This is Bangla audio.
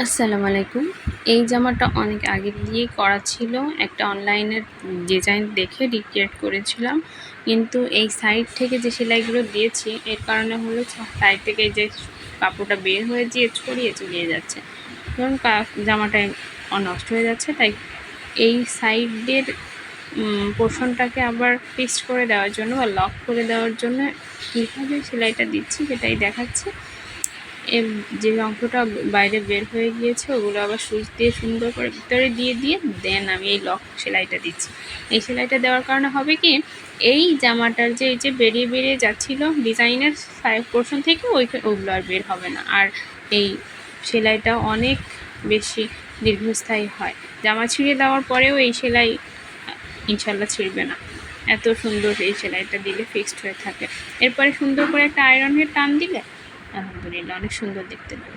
আসসালামু আলাইকুম। এই জামাটা অনেক আগে দিয়েই করা ছিল। একটা অনলাইনের ডিজাইন দেখে রিক্রিয়েট করেছিলাম। কিন্তু এই সাইড থেকে যে সেলাইগুলো দিয়েছি এর কারণে হলো সাইড থেকে এই যে কাপড়টা বের হয়ে যেয়ে ছড়িয়ে চলিয়ে যাচ্ছে। ধরুন জামাটা নষ্ট হয়ে যাচ্ছে, তাই এই সাইডের পোর্শনটাকে আবার ফিক্সড করে দেওয়ার জন্য বা লক করে দেওয়ার জন্য কীভাবে সেলাইটা দিচ্ছি সেটাই দেখাচ্ছি। যে অংশটা বাইরে বের হয়ে গিয়েছে ওগুলো আবার সুচ দিয়ে সুন্দর করে ভিতরে দিয়ে দেন আমি এই লক সেলাইটা দিচ্ছি। এই সেলাইটা দেওয়ার কারণে হবে কি, এই জামাটার যে এই যে বেরিয়ে বেরিয়ে যাচ্ছিল ডিজাইনের সাইড পোর্শন থেকে ওইগুলো আর বের হবে না, আর এই সেলাইটা অনেক বেশি দীর্ঘস্থায়ী হয়। জামা ছিঁড়ে দেওয়ার পরেও এই সেলাই ইনশাল্লাহ ছিঁড়বে না। এত সুন্দর এই সেলাইটা দিলে ফিক্সড হয়ে থাকে। এরপরে সুন্দর করে একটা আয়রনের টান দিলে আলহামদুলিল্লাহ অনেক সুন্দর দেখতে লাগে।